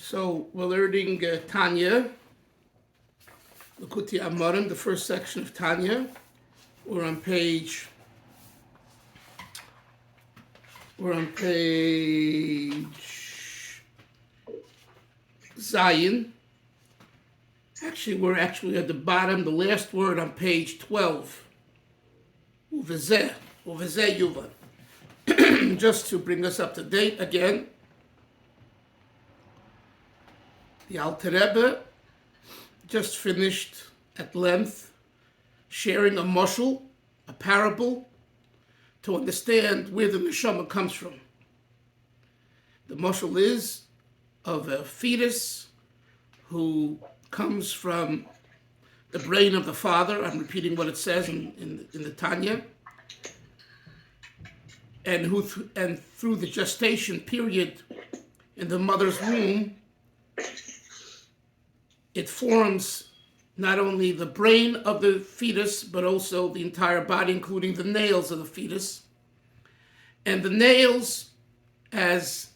So we're learning Tanya, L'Kutei Amarim, the first section of Tanya. We're on page Zion. We're actually at the bottom, the last word on page 12. Uvezeh Yuvan. Just to bring us up to date again, the Alter Rebbe just finished at length sharing a mashal, a parable, to understand where the neshama comes from. The mashal is of a fetus who comes from the brain of the father. I'm repeating what it says in the Tanya. And through the gestation period in the mother's womb, it forms not only the brain of the fetus, but also the entire body, including the nails of the fetus. And the nails, as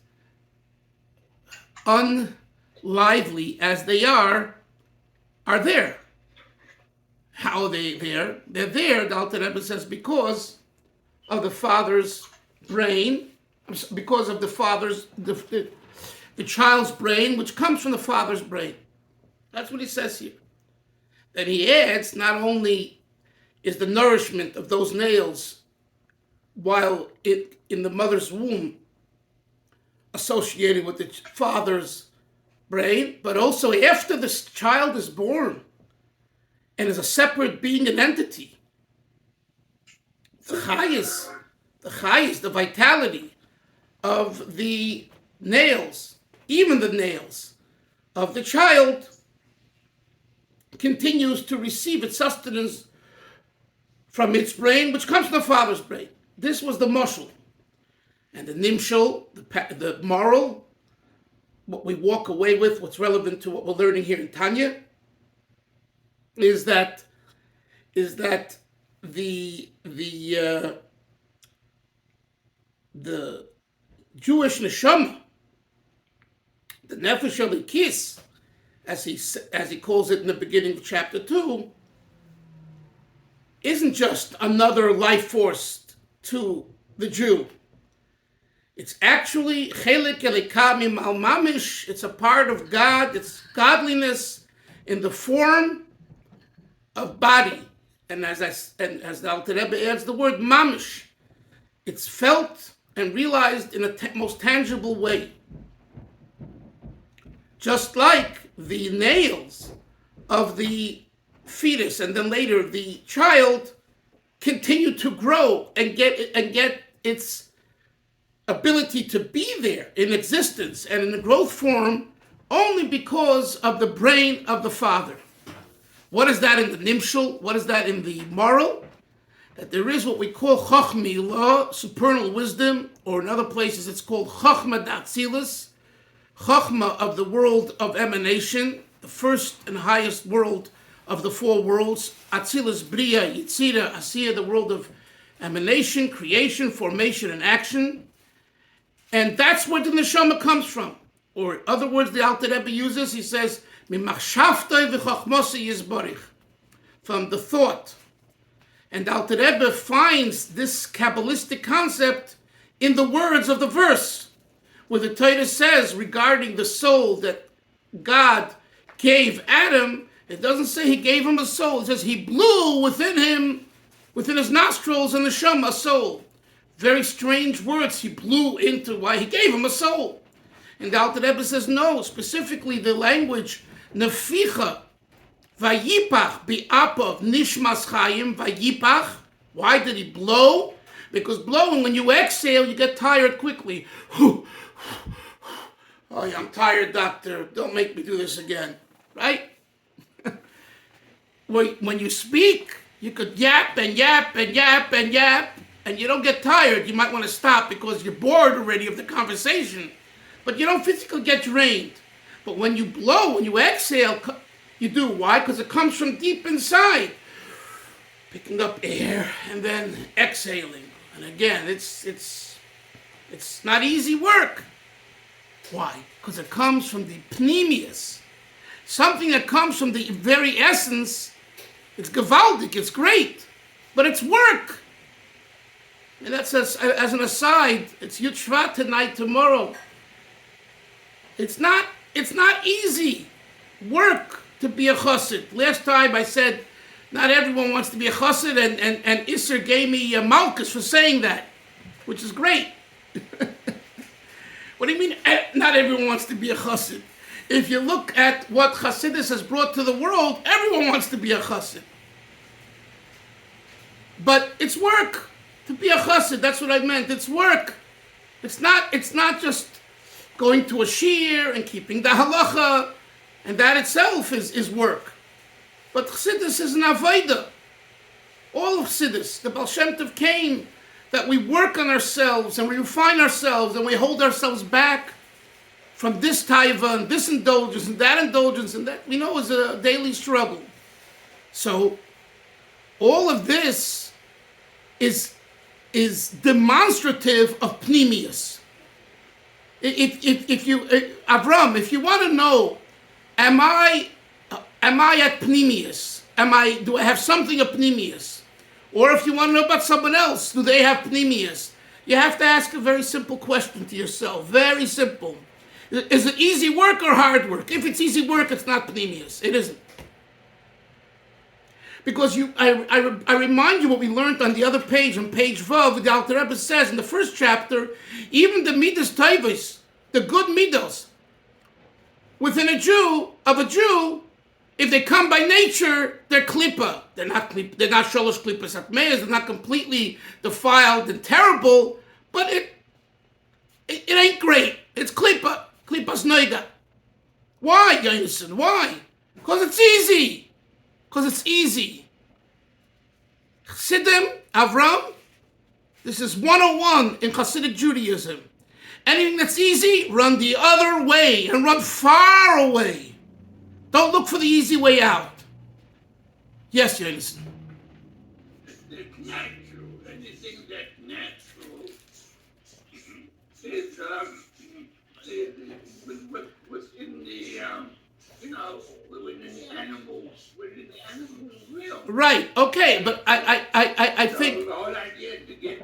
unlively as they are there. How are they there? They're there, the Alter Rebbe says, because of the father's brain, because of the child's brain, which comes from the father's brain. That's what he says here. Then he adds, not only is the nourishment of those nails while in the mother's womb associated with the father's brain, but also after this child is born and is a separate being and entity. The chayis, the vitality of the nails, even the nails of the child, continues to receive its sustenance from its brain, which comes from the father's brain. This was the mashal. And the nimshal, the moral, what we walk away with, what's relevant to what we're learning here in Tanya, is that the Jewish neshama, the nefesh elikis, as he calls it in the beginning of chapter 2, isn't just another life force to the Jew. It's actually chelik elikam al mamish. It's a part of God. It's godliness in the form of body. And as the Alter Rebbe adds the word mamish, it's felt and realized in a most tangible way. Just like the nails of the fetus and then later the child continue to grow and get its ability to be there in existence and in the growth form only because of the brain of the father. What is that in the nimshal? What is that in the moral? That there is what we call chochmi law, supernal wisdom, or in other places it's called chochma d'atzilis, chochma of the world of emanation, the first and highest world of the four worlds, Atzilus, Bria, Yitzira, Asiya, the world of emanation, creation, formation, and action. And that's where the neshama comes from. Or in other words, the Alter Rebbe uses, he says, Mimachshavtai v'chochmosi yizbarich, from the thought. And the Alter Rebbe finds this Kabbalistic concept in the words of the verse, where the Torah says regarding the soul that God gave Adam, it doesn't say he gave him a soul. It says he blew within him, within his nostrils and the neshama, a soul. Very strange words. He blew into why he gave him a soul. And the Alter Rebbe says no, specifically the language neficha, vayipach bi'apav nishmas chayim vayipach. Why did he blow? Because blowing, when you exhale, you get tired quickly. Oh, I'm tired, doctor. Don't make me do this again. Right? When you speak, you could yap and yap and yap and yap, and you don't get tired. You might want to stop because you're bored already of the conversation, but you don't physically get drained. But when you blow, when you exhale, you do. Why? Because it comes from deep inside, picking up air and then exhaling. And again, it's not easy work. Why? because it comes from the pneumius. Something that comes from the very essence. It's gewaldic, it's great, but it's work. And that's as an aside. It's Yud Shvat tonight, tomorrow. It's not easy work to be a chassid. Last time I said not everyone wants to be a chassid, and Isser gave me a malchus for saying that, which is great. What do you mean not everyone wants to be a chassid? If you look at what Chassidus has brought to the world, everyone wants to be a chassid. But it's work to be a chassid. That's what I meant. It's work. It's not just going to a shir and keeping the halacha, and that itself is work. But Chassidus is an avodah. All of Chassidus, the Baal Shem Tov came, that we work on ourselves and we refine ourselves and we hold ourselves back from this taiva and this indulgence and that we know is a daily struggle. So all of this is demonstrative of pneumius. If you Avram, if you want to know, am I at pneumius? Do I have something of pneumius? Or if you want to know about someone else, do they have pneumius? You have to ask a very simple question to yourself. Very simple. Is it easy work or hard work? If it's easy work, it's not pneumius. It isn't. Because I remind you what we learned on the other page, on page Vav, the Alter Rebbe says in the first chapter, even the midas taivos, the good midos, within a Jew, if they come by nature, they're klippa. They're not sholosh klippas atmeis. They're not completely defiled and terrible, but it ain't great. It's klippa. Klippas noiga. Why, Yonason? Why? Because it's easy. Chassidim, Avram, this is 101 in Chassidic Judaism. Anything that's easy, run the other way and run far away. Don't look for the easy way out. Yes, Yonason. It's natural. Anything that's natural is within the animals, real. Right. Okay, but I think the whole idea is to get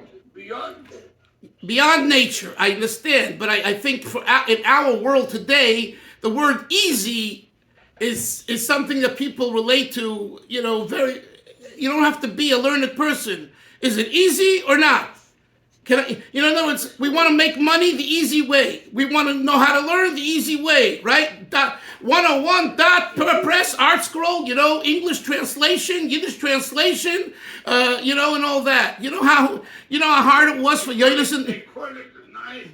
beyond nature. I understand, but I think in our world today, the word easy is something that people relate to. You don't have to be a learned person. Is it easy or not? In other words, we want to make money the easy way. We want to know how to learn the easy way, right? 101 press art scroll, English translation, Yiddish translation, and all that. You know how hard it was for Yonason. They call it the nice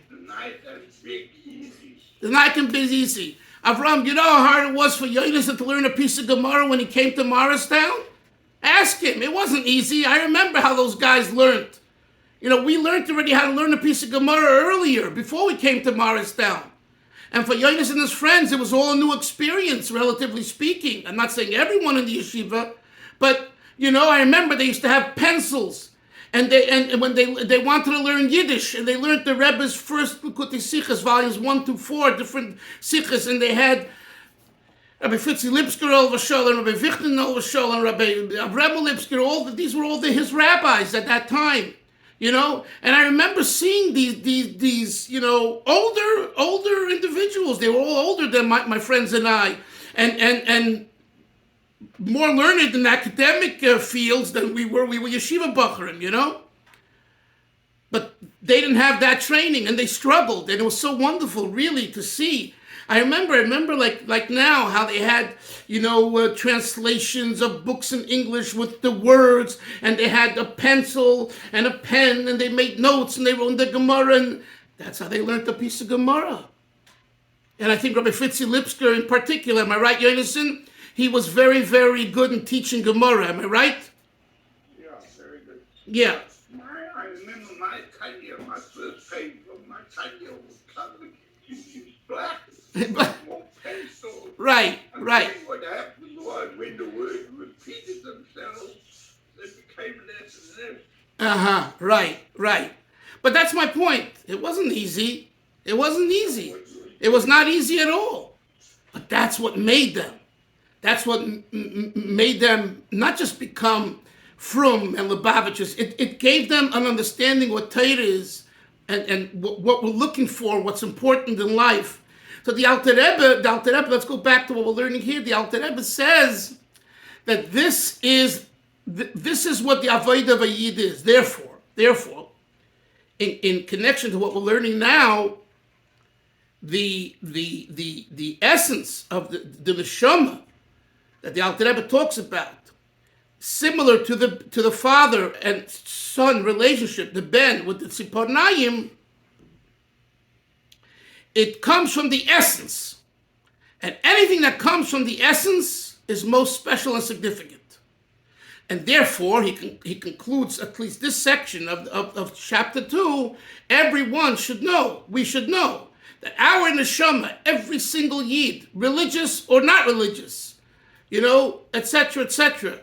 and big easy. The nice and big easy. Avram, you know how hard it was for Yonason to learn a piece of Gemara when he came to Morristown? Ask him. It wasn't easy. I remember how those guys learned. We learned already how to learn a piece of Gemara earlier, before we came to Morristown. And for Yonis and his friends, it was all a new experience, relatively speaking. I'm not saying everyone in the yeshiva, but, I remember they used to have pencils. And when they wanted to learn Yiddish, and they learned the Rebbe's first Likutei Sichos, volumes 1 to 4, different Sichos, and they had Rabbi Fritzi Lipsker over Sholem, Rabbi Vichten over Sholem, Rabbi Avremo Lipsker, these were all his rabbis at that time. And I remember seeing these older individuals. They were all older than my friends and I, and more learned in academic fields than we were. We were yeshiva bachurim, But they didn't have that training, and they struggled, and it was so wonderful, really, to see. I remember like now how they had, translations of books in English with the words, and they had a pencil and a pen, and they made notes, and they wrote in the Gemara, and that's how they learned the piece of Gemara. And I think Rabbi Fritzi Lipsker in particular, am I right, Yonason? He was very, very good in teaching Gemara, am I right? Yeah, very good. Yeah. I remember my Tanya, my first page of my Tanya was covered in black. Pencil. Right. What happened was when the words repeated themselves, they became less and less. Right. But that's my point. It wasn't easy. It was not easy at all. But that's what made them. That's what made them not just become frum and Lubavitchers. It gave them an understanding what Torah is and what we're looking for, what's important in life. So the Alter Rebbe, let's go back to what we're learning here. The Alter Rebbe says that this is what the Avodah of a Yid is. Therefore, in connection to what we're learning now, the essence of the neshama that the Alter Rebbe talks about, similar to the father and son relationship, the ben with the tzipornayim, it comes from the essence. And anything that comes from the essence is most special and significant. And therefore, he concludes at least this section of chapter 2, everyone should know, we should know, that our neshama, every single yid, religious or not religious, etc., etc.,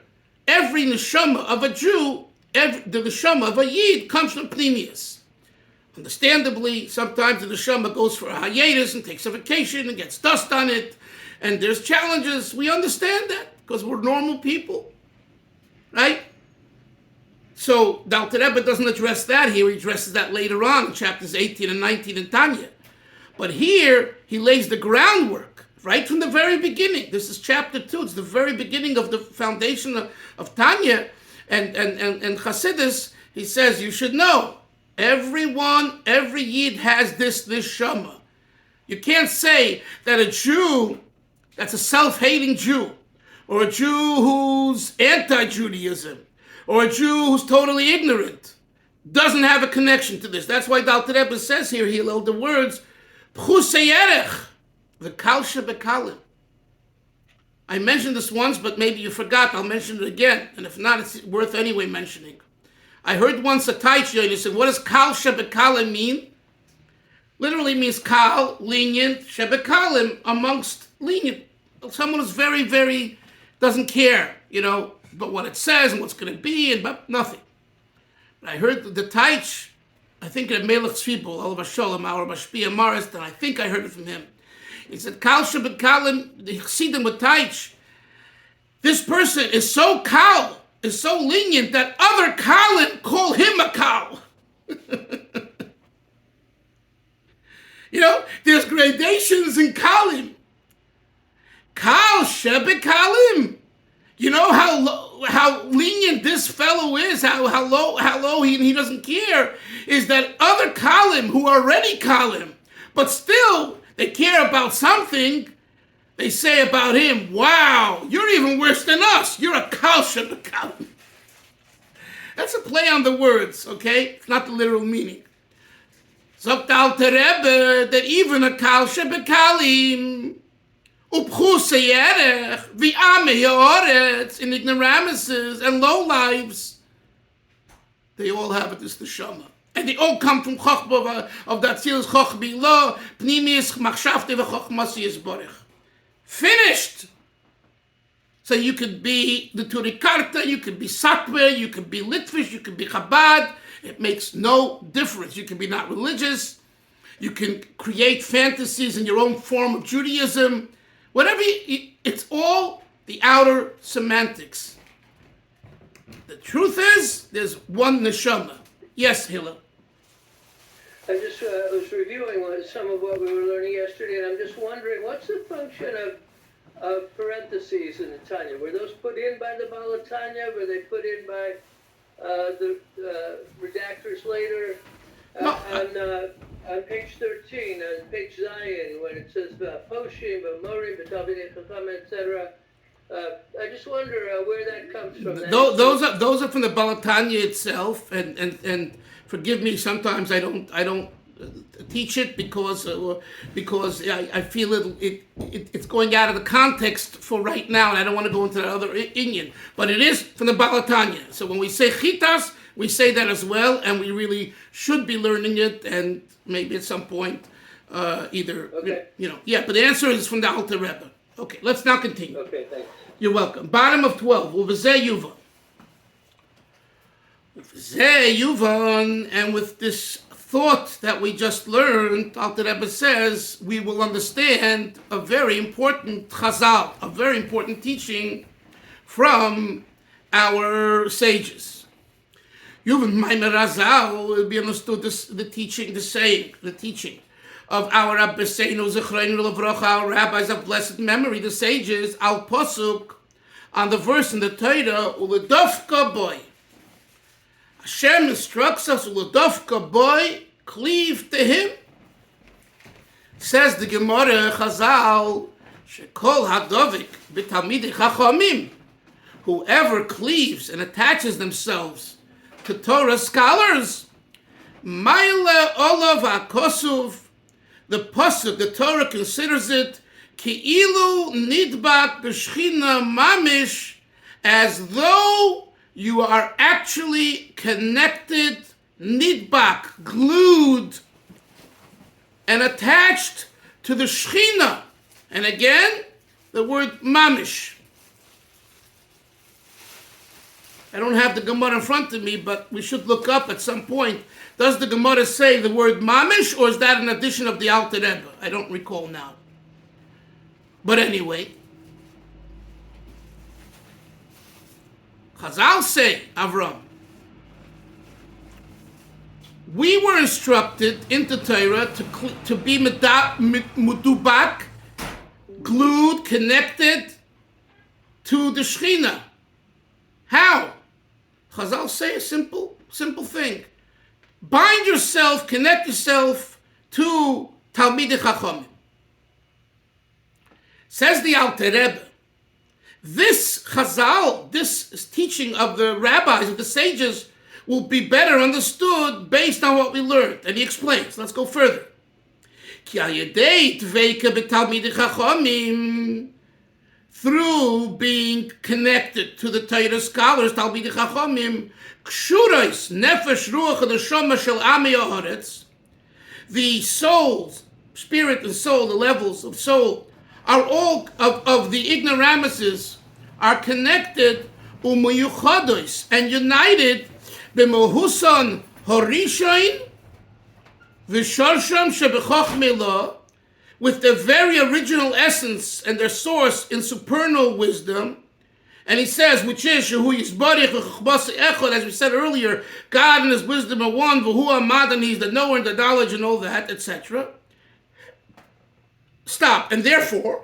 every neshama of a Jew, the neshama of a yid comes from Pnimius. Understandably, sometimes the neshama goes for a hiatus and takes a vacation and gets dust on it, and there's challenges. We understand that because we're normal people, right? So the Alter Rebbe doesn't address that here. He addresses that later on in chapters 18 and 19 in Tanya. But here, he lays the groundwork right from the very beginning. This is chapter 2. It's the very beginning of the foundation of Tanya and Chassidus. He says, you should know, every Yid has this neshama. You can't say that a Jew that's a self-hating Jew, or a Jew who's anti-Judaism, or a Jew who's totally ignorant, doesn't have a connection to this. That's why the Alter Rebbe says here, he allowed the words, P'chusei the kalsha bekalim. I mentioned this once, but maybe you forgot. I'll mention it again. And if not, it's worth anyway mentioning. I heard once a Taichi, and he said, what does kalsha bekalim mean? Literally means kal, lenient, shebekalim, amongst lenient. Someone who's very, very, doesn't care, but what it says and what's going to be, and but nothing. But I heard the Taich, I think at Melech Tzvibul, Olav Sholem, our Mashpia Maris, and I think I heard it from him. He said, Kal Shebekalim, the Chassidim with Taich, this person is so kal, is so lenient that other Kalim call him a kal. There's gradations in Kalim. Kal Shebekalim. You know how lenient this fellow is, how low he doesn't care, is that other Kalim who are already Kalim, but still they care about something, they say about him, wow, you're even worse than us. You're a Kal Shebekalim. That's a play on the words, okay? It's not the literal meaning. Sagt Alter Rebbe that even a Kal Shebekalim, Upchusei erech, v'amei ha'oretz, in ignoramuses and low lives, they all have this neshama. And they all come from Chochmah of that Tzilus Chochmah Lo, Pnimis Machshavte v'Chochmasi Yisborech. Finished! So you could be the Turikarta, you could be Satmar, you could be Litvish, you could be Chabad. It makes no difference. You can be not religious. You can create fantasies in your own form of Judaism. Whatever, it's all the outer semantics. The truth is, there's one neshama. Yes, Hillel. I just was reviewing some of what we were learning yesterday, and I'm just wondering, what's the function of parentheses in the Tanya? Were those put in by the Balatanya? Were they put in by the redactors later? On page 13, on page Zion, when it says Poshim, Morim, B'Talmidei Chacham, etc., I just wonder where that comes from. Those are from the Balatanya itself, and forgive me. Sometimes I don't teach it because I feel it's going out of the context for right now, and I don't want to go into that other Inyan. But it is from the Balatanya. So when we say Chitas, we say that as well, and we really should be learning it, and maybe at some point, either, okay. But the answer is from the Alter Rebbe. Okay, let's now continue. Okay, thanks. You're welcome. Bottom of 12. Uvezeh Yuvan. Uvezeh Yuvan, and with this thought that we just learned, Alter Rebbe says, we will understand a very important chazal, a very important teaching from our sages. Even Maimer Razal will be understood the teaching of our Rabbeinu Zechreinu Levrocha, our rabbis of blessed memory, the sages, al Pasuk, on the verse in the Torah, Uledofka boy. Hashem instructs us, Uledofka boy, cleave to him. Says the Gemara Chazal, Shekol Hadovik b'Talmidei Chachamim. Whoever cleaves and attaches themselves to Torah scholars, Maile Olav HaKosuv, the Pasuk, the Torah considers it Ki'ilu Nidbak B'Shchina Mamish, as though you are actually connected, Nidbak, glued, and attached to the Shechina. And again, the word Mamish. I don't have the Gemara in front of me, but we should look up at some point. Does the Gemara say the word mamish, or is that an addition of the Alter Rebbe? I don't recall now. But anyway, Chazal say, Avram, we were instructed in the Torah to be mudubak, glued, connected to the Shechina. How? Chazal say a simple thing. Bind yourself, connect yourself to Talmidei Chachamim. Says the Alter Rebbe, this Chazal, this teaching of the rabbis, of the sages, will be better understood based on what we learned. And he explains. Let's go further. Ki al yedei dveika b'Talmidei Chachamim, through being connected to the Torah scholars, Talmidei Chachamim, Kshurais, Nefesh, Ruach, and the Shoma Shel Ami Haaretz, the souls, spirit and soul, the levels of soul, are all of the ignoramuses, are connected, umuyuchados, and united, b'mohusan horishain, v'sharsham shebechochmei lo, with their very original essence and their source in supernal wisdom. And he says, which is, Shehu Yisbarich v'chbasi echad, as we said earlier, God and his wisdom are one, v'hu amad, and he's the knower and the knowledge and all that, etc. Stop. And therefore,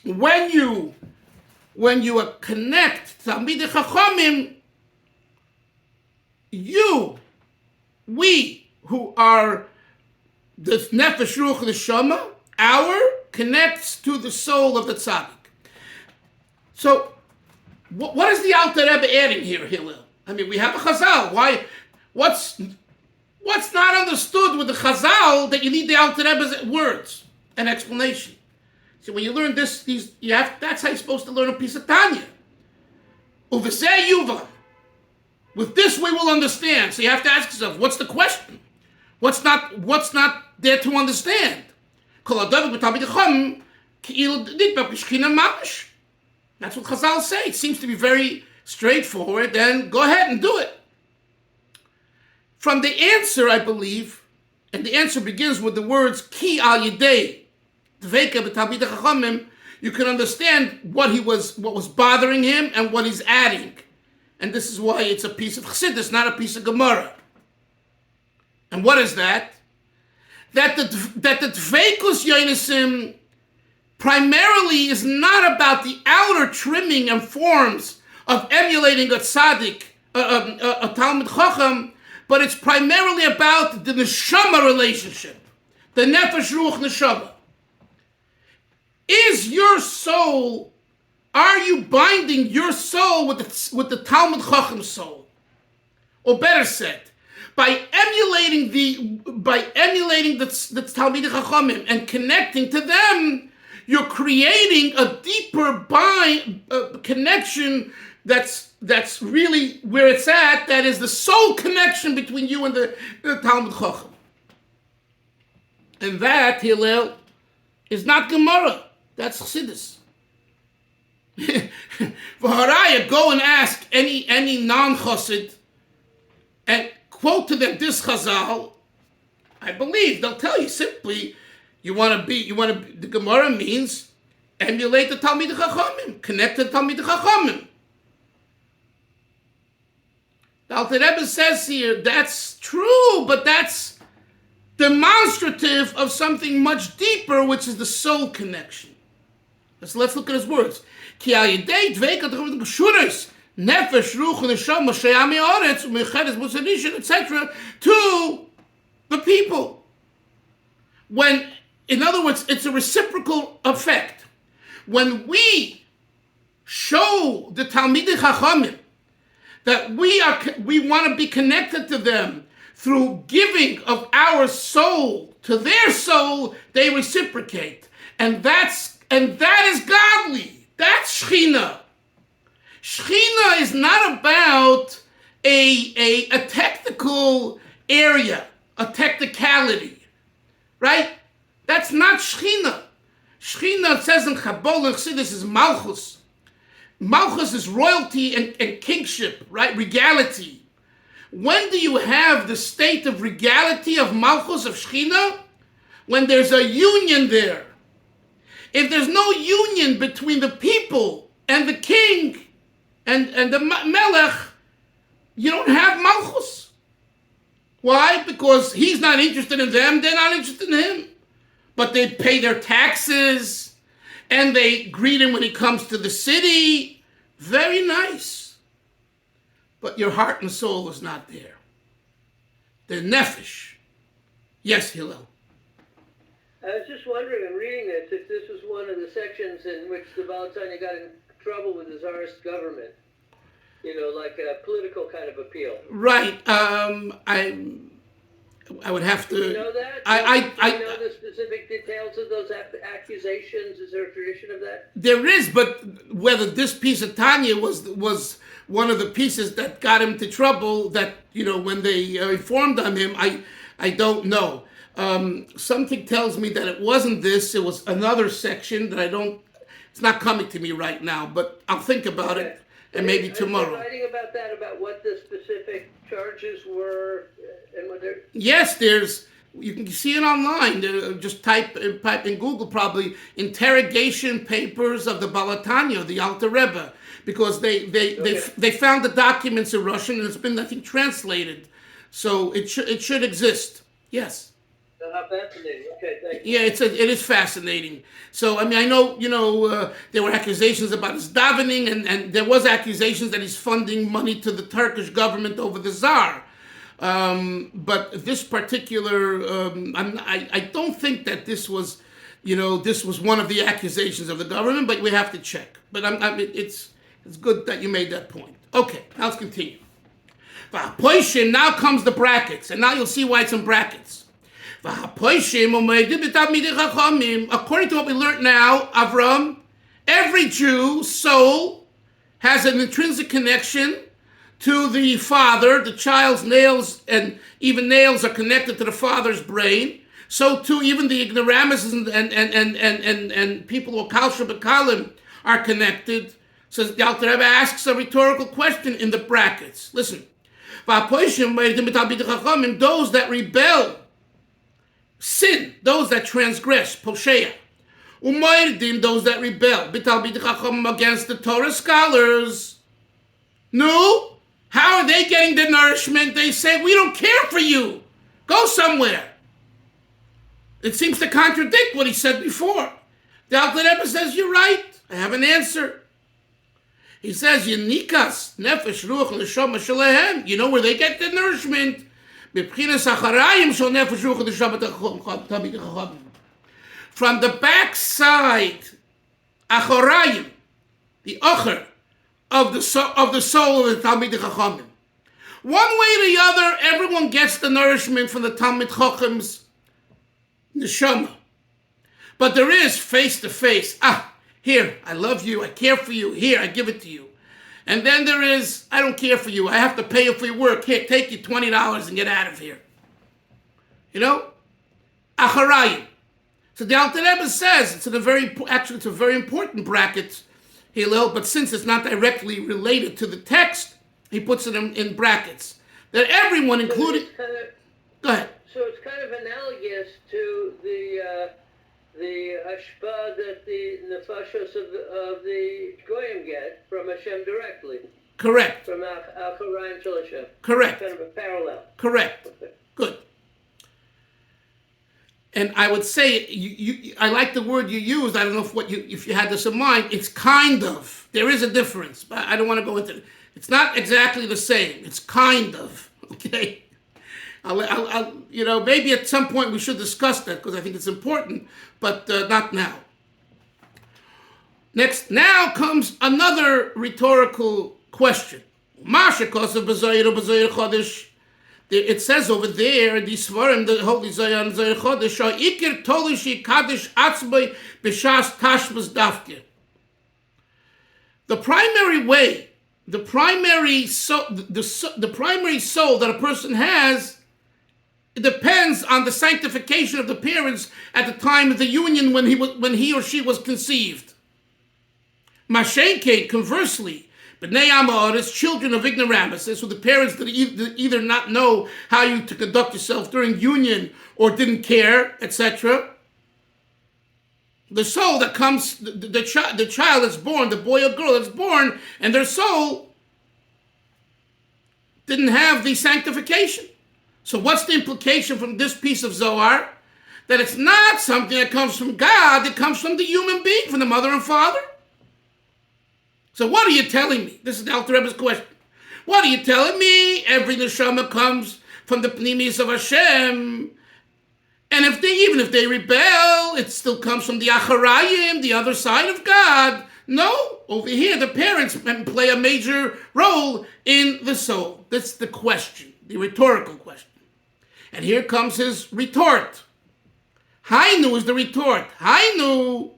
when you connect Talmidei Chachamim, we who are the Nefesh Ruach Neshama, our connects to the soul of the tzaddik. So, what is the Alter Rebbe adding here, Hillel? I mean, we have a Chazal. Why? What's not understood with the Chazal that you need the Alter Rebbe's words and explanation? So when you learn this, that's how you're supposed to learn a piece of Tanya. Uveseh yuvan. With this, we will understand. So you have to ask yourself, what's the question? What's not there to understand? That's what Chazal say. It seems to be very straightforward. Then go ahead and do it. From the answer, I believe, and the answer begins with the words Ki al Yedei Dveika b'Talmidei Chachamim, you can understand what was bothering him and what he's adding. And this is why it's a piece of Chassidus, not a piece of Gemara. And what is that? That the Dveikus Yoinisim primarily is not about the outer trimming and forms of emulating a tzaddik, a Talmid Chacham, but it's primarily about the neshama relationship, the nefesh ruach neshama. Is your soul? Are you binding your soul with the Talmid Chacham soul, or better said, by emulating the Talmidei Chachamim and connecting to them, you're creating a deeper connection. That's really where it's at. That is the soul connection between you and the Talmid Chacham. And that, Hillel, is not Gemara. That's Chassidus. For Haraya, go and ask any non-Chassid and quote to them this Chazal, I believe they'll tell you simply, the Gemara means emulate the Talmid Chachamim, connect to the Talmid Chachamim. The Alter Rebbe says here, that's true, but that's demonstrative of something much deeper, which is the soul connection. Let's look at his words. Ki al yedei dveikat gshuros nefesh ruach neshama sheyam yoretz umechedes musanishin, etc. to the people. When, in other words, it's a reciprocal effect. When we show the Talmidei Chachamim that we want to be connected to them through giving of our soul to their soul, they reciprocate. And that is godly. That's Shechina. Shechina is not about a technical area, a technicality, right? That's not Shechina. Shechina, it says in Kabbalah, this is Malchus. Malchus is royalty and kingship, right? Regality. When do you have the state of regality of Malchus, of Shechina? When there's a union there. If there's no union between the people and the king and the Melech, you don't have Malchus. Why? Because he's not interested in them, they're not interested in him. But they pay their taxes, and they greet him when he comes to the city. Very nice. But your heart and soul is not there. The nefesh. Yes, Hillel. I was just wondering, in reading this, if this was one of the sections in which the Baal Tanya got in trouble with the Tsarist government. Like a political kind of appeal. Right. I would have to. Do you know that? Do you know the specific details of those accusations? Is there a tradition of that? There is, but whether this piece of Tanya was one of the pieces that got him to trouble, that when they informed on him, I don't know. Something tells me that it wasn't this. It was another section that I don't. It's not coming to me right now, but I'll think about it, and maybe tomorrow. Writing about that, about what the specific charges were, and what they're... Yes, you can see it online. Just type in Google, probably, interrogation papers of the Baal Tanya, the Alter Rebbe, because they found the documents in Russian, and it's been, I think, translated. So it should exist. Yes. How fascinating. Okay, thank you. Yeah, it is fascinating. So, I know, there were accusations about his davening, and there was accusations that he's funding money to the Turkish government over the Tsar. But this particular, I don't think that this was, this was one of the accusations of the government, but we have to check. But it's good that you made that point. Okay, now let's continue. Now comes the brackets, and now you'll see why it's in brackets. According to what we learned now, Avram, every Jew's soul has an intrinsic connection to the father. The child's nails and even nails are connected to the father's brain. So too, even the ignoramuses and people who are Kalsha B'Kalim are connected. So the Alter Rebbe asks a rhetorical question in the brackets. Listen. Those that rebel, sin, those that transgress, posheya. Umaydim, those that rebel, against the Torah scholars. No, how are they getting the nourishment? They say, we don't care for you. Go somewhere. It seems to contradict what he said before. The Alter Rebbe says, you're right. I have an answer. He says, Yenikas, nefesh, ruach, neshama, shalehem. You know where they get the nourishment? From the backside, achorayim, the acher of the soul of the Talmidei Chachamim. One way or the other, everyone gets the nourishment from the Talmid Chacham's neshama. But there is face to face. Here, I love you, I care for you. Here, I give it to you. And then there is, I don't care for you. I have to pay you for your work. Here, take you $20 and get out of here. Acharayim. So the Alter Rebbe says, it's a very important bracket, Hillel, but since it's not directly related to the text, he puts it in brackets. that everyone, So including... it's kind of, Go ahead. so it's kind of analogous to the hashpah that the nefashos of the goyim get from Hashem directly, Correct. from Acharayim Shel Hashem. Correct. Kind of a parallel. Correct. Okay. Good. And I would say, I like the word you used. I don't know if you had this in mind. It's kind of. There is a difference, but I don't want to go into it. It's not exactly the same. It's kind of. Okay. I'll maybe at some point we should discuss that because I think it's important, but not now. Now comes another rhetorical question. It says over there, the Svarim, the Holy Zayan Zayir Chodesh, Ikir Tolishi Kaddish Atzbei B'Shas Tashbas Dafke. The primary way, the primary soul that a person has, it depends on the sanctification of the parents at the time of the union when he or she was conceived. Mashenke, conversely, B'nai Amaris, children of ignoramuses, so the parents that either not know how you to conduct yourself during union or didn't care, etc. The soul that comes, the child that's born, the boy or girl that's born, and their soul didn't have the sanctification. So what's the implication from this piece of Zohar? That it's not something that comes from God, it comes from the human being, from the mother and father. So what are you telling me? This is the Alter Rebbe's question. What are you telling me? Every neshama comes from the pnimis of Hashem. And even if they rebel, it still comes from the Acharayim, the other side of God. No, over here the parents play a major role in the soul. That's the question, the rhetorical question. And here comes his retort. Hainu is the retort. Hainu,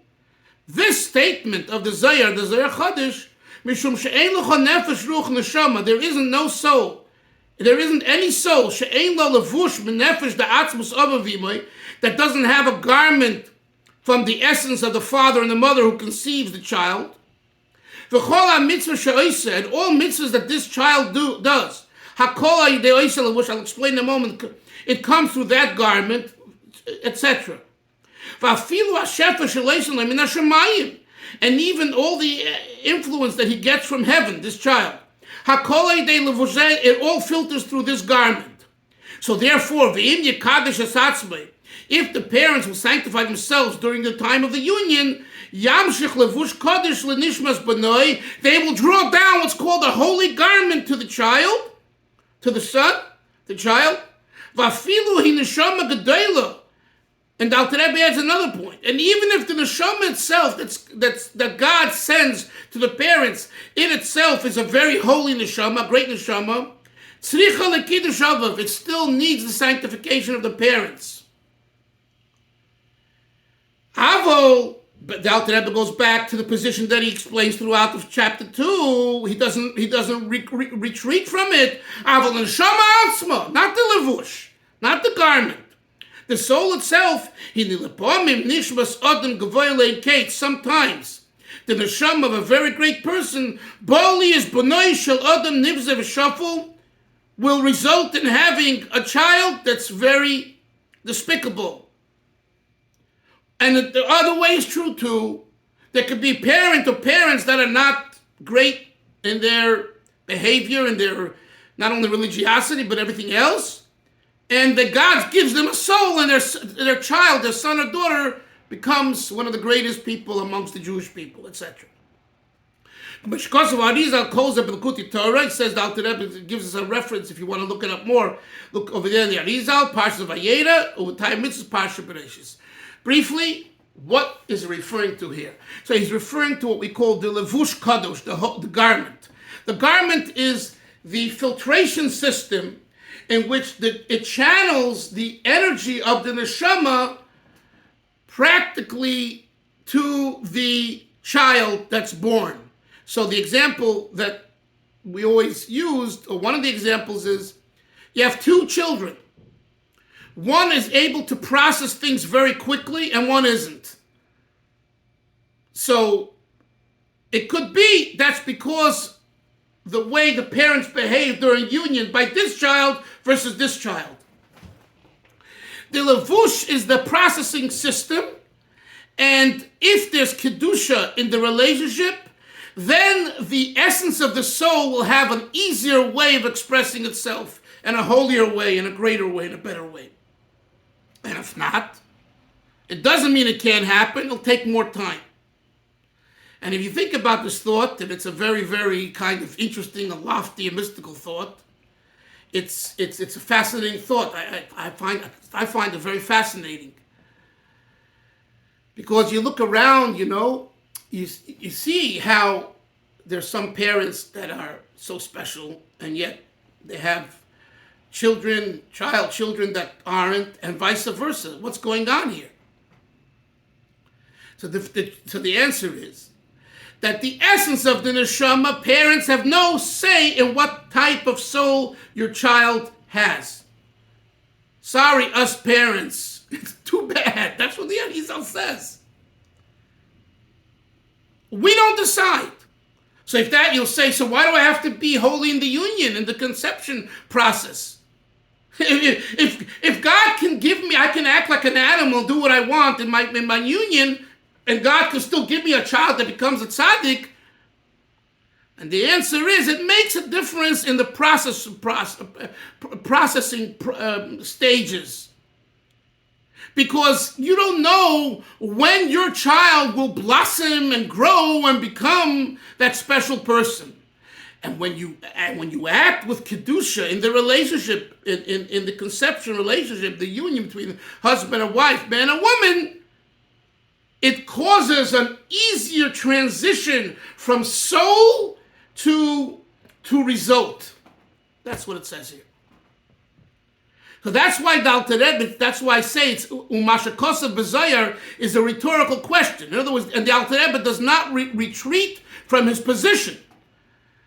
this statement of the Zayar Chodesh, Mishum she'ein lecho nefesh ruach neshama, there isn't no soul. There isn't any soul, she'ein lo levush b'nefesh da'atzmus avavimoi, that doesn't have a garment from the essence of the father and the mother who conceives the child. V'chol ha-mitzvah she'oiseh, and all mitzvahs that this child does, hakol ha-yidei levush, I'll explain in a moment, it comes through that garment, etc. V'afilu ha-shefa she'leisel min ha-shemayim, and even all the influence that he gets from heaven, this child, it all filters through this garment. So therefore, if the parents will sanctify themselves during the time of the union, they will draw down what's called a holy garment to the child, to the son, the child. And Alter Rebbe adds another point. And even if the neshama itself that God sends to the parents, in itself is a very holy neshama, great neshama, it still needs the sanctification of the parents. Avo, but the Alter Rebbe goes back to the position that he explains throughout of chapter 2. He doesn't retreat from it. Avo neshama atzma, not the levush, not the garment. The soul itself, sometimes the neshama of a very great person, will result in having a child that's very despicable. And the other way is true too. There could be parent or parents that are not great in their behavior and their not only religiosity but everything else. And that God gives them a soul, and their child, their son or daughter, becomes one of the greatest people amongst the Jewish people, etc. But because of Arizal calls up L'Kuti Torah, it says the Alter Rebbe gives us a reference if you want to look it up more. Look over there in the Arizal, Parsha Vayera, over time Mitzvah, Parsha Bereshis. Briefly, what is he referring to here? So he's referring to what we call the Levush Kadosh, the garment. The garment is the filtration system in which it channels the energy of the neshama practically to the child that's born. So the example that we always used, or one of the examples is, you have two children. One is able to process things very quickly and one isn't. So it could be that's because the way the parents behave during union by this child versus this child. The levush is the processing system, and if there's kedusha in the relationship, then the essence of the soul will have an easier way of expressing itself, and a holier way, and a greater way, and a better way. And if not, it doesn't mean it can't happen. It'll take more time. And if you think about this thought, and it's a very, very kind of interesting, and lofty, and mystical thought, it's a fascinating thought. I find it very fascinating. Because you look around, you see how there's some parents that are so special, and yet they have children that aren't, and vice versa. What's going on here? So the answer is that the essence of the neshama, parents have no say in what type of soul your child has. Sorry, us parents. It's too bad. That's what the Arizal says. We don't decide. So if that, you'll say, so why do I have to be holy in the union, in the conception process? If God can give me, I can act like an animal, do what I want in my union, and God can still give me a child that becomes a tzaddik. And the answer is, it makes a difference in the processing stages. Because you don't know when your child will blossom and grow and become that special person. And when you act with kedusha in the relationship, in the conception relationship, the union between husband and wife, man and woman, it causes an easier transition from soul to result. That's what it says here. So that's why that's why I say it's Umashakosav B'Zayar is a rhetorical question. In other words, and the Alter Rebbe does not retreat from his position.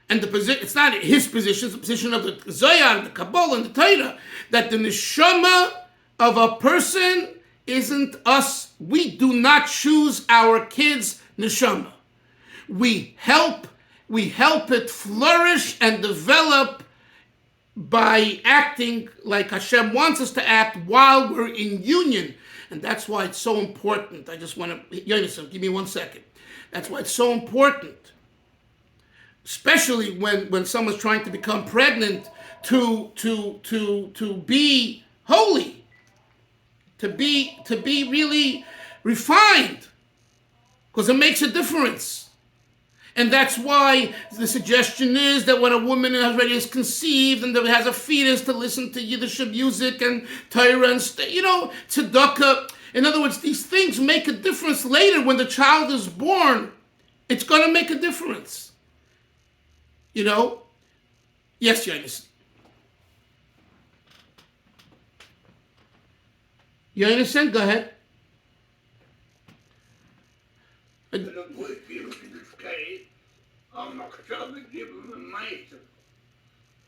And it's not his position, it's the position of the Zohar, the Kabbalah, and the Torah, that the neshama of a person isn't us. We do not choose our kids' neshama. We help it flourish and develop by acting like Hashem wants us to act while we're in union. And that's why it's so important. I just want to, Yonason, give me 1 second. That's why it's so important, especially when someone's trying to become pregnant, to be holy, to be really refined, because it makes a difference. And that's why the suggestion is that when a woman already is conceived and has a fetus, to listen to Yiddish music and Torah and tzedakah. In other words, these things make a difference later when the child is born. It's going to make a difference. Yes, Yonis. Yonis, go ahead.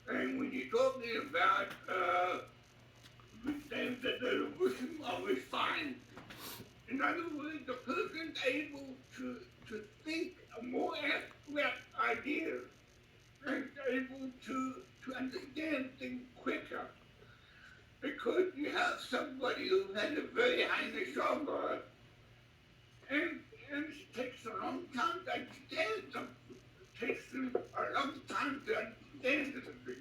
And when you're talking about things that the wisdom are refined, in other words, the person's able to think a more abstract idea and able to understand things quicker. Because you have somebody who has a very high neshama, and it takes a long time to understand something. It takes them a long time to understand it, to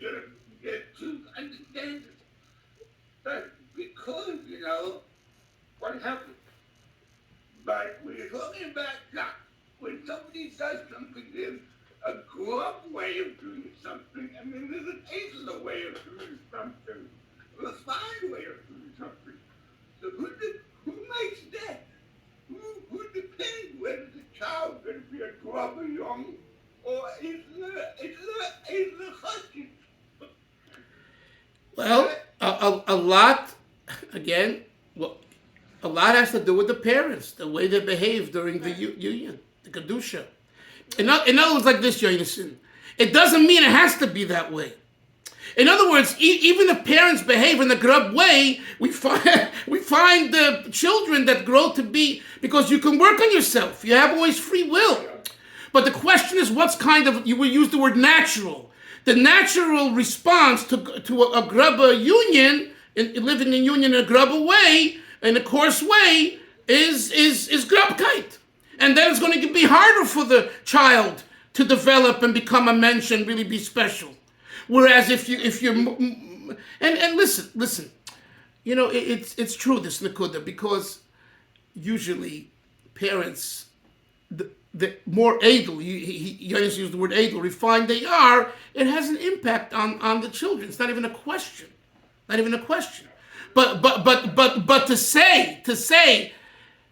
get to understand it. But because, what happens? But when you're talking about God, when somebody does something, there's a gruff way of doing something, and then there's an ageless way of doing something, a refined way of doing something. So who makes that? Who depends whether the child's going to be a gruff or young, or is the chassid? Well, a lot, again, a lot has to do with the parents, the way they behave during the union, the kedusha. In other words, like this, Yonason, it doesn't mean it has to be that way. In other words, even if parents behave in the grub way, we find the children that grow to be, because you can work on yourself. You have always free will. But the question is, what's kind of, you will use the word natural. The natural response to a grubber union, living in union in a grubber way, in a coarse way, is grubkeit. And then it's going to be harder for the child to develop and become a mensch and really be special. Whereas if you're, and listen, you know, it's true, this Nakuda, because usually parents, the more edel, Yonis used the word edel, refined they are, it has an impact on the children. It's not even a question. Not even a question. But to say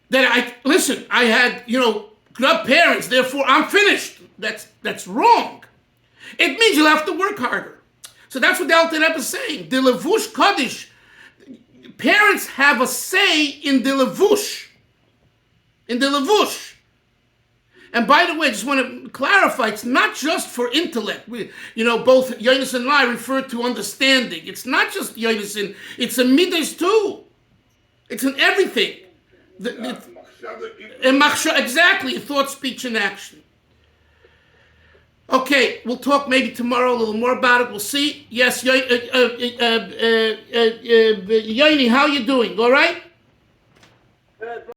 that I had, you know, grub parents, therefore I'm finished. That's wrong. It means you'll have to work harder. So that's what the Alter Rebbe is saying. The levush kaddish. Parents have a say in the levush. In the levush. And by the way, I just want to clarify, it's not just for intellect. Both Yonis and I refer to understanding. It's not just Yonis, it's a midas too. It's in everything. Exactly, thought, speech, and action. Okay, we'll talk maybe tomorrow a little more about it. We'll see. Yes, Yoni, how you doing? All right?